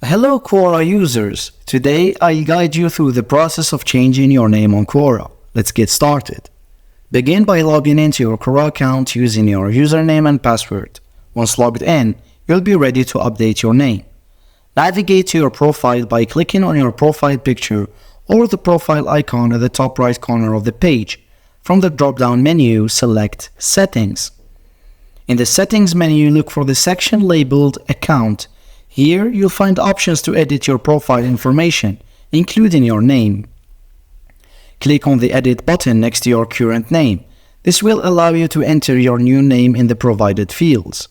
Hello Quora users! Today I'll guide you through the process of changing your name on Quora. Let's get started. Begin by logging into your Quora account using your username and password. Once logged in, you'll be ready to update your name. Navigate to your profile by clicking on your profile picture or the profile icon at the top right corner of the page. From the drop-down menu, select Settings. In the Settings menu, look for the section labeled Account. Here, you'll find options to edit your profile information, including your name. Click on the Edit button next to your current name. This will allow you to enter your new name in the provided fields.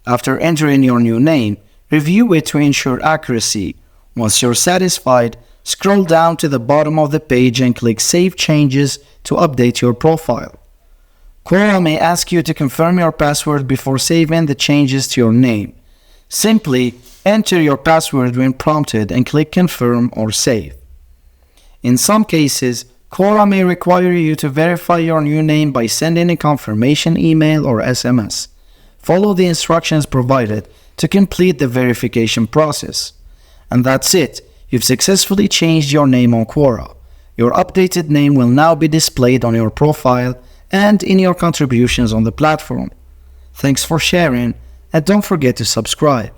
After entering your new name, review it to ensure accuracy. Once you're satisfied, scroll down to the bottom of the page and click Save Changes to update your profile. Quora may ask you to confirm your password before saving the changes to your name. Simply enter your password when prompted and click Confirm or Save. In some cases, Quora may require you to verify your new name by sending a confirmation email or SMS. Follow the instructions provided to complete the verification process. And that's it. You've successfully changed your name on Quora. Your updated name will now be displayed on your profile and in your contributions on the platform. Thanks for sharing, and don't forget to subscribe.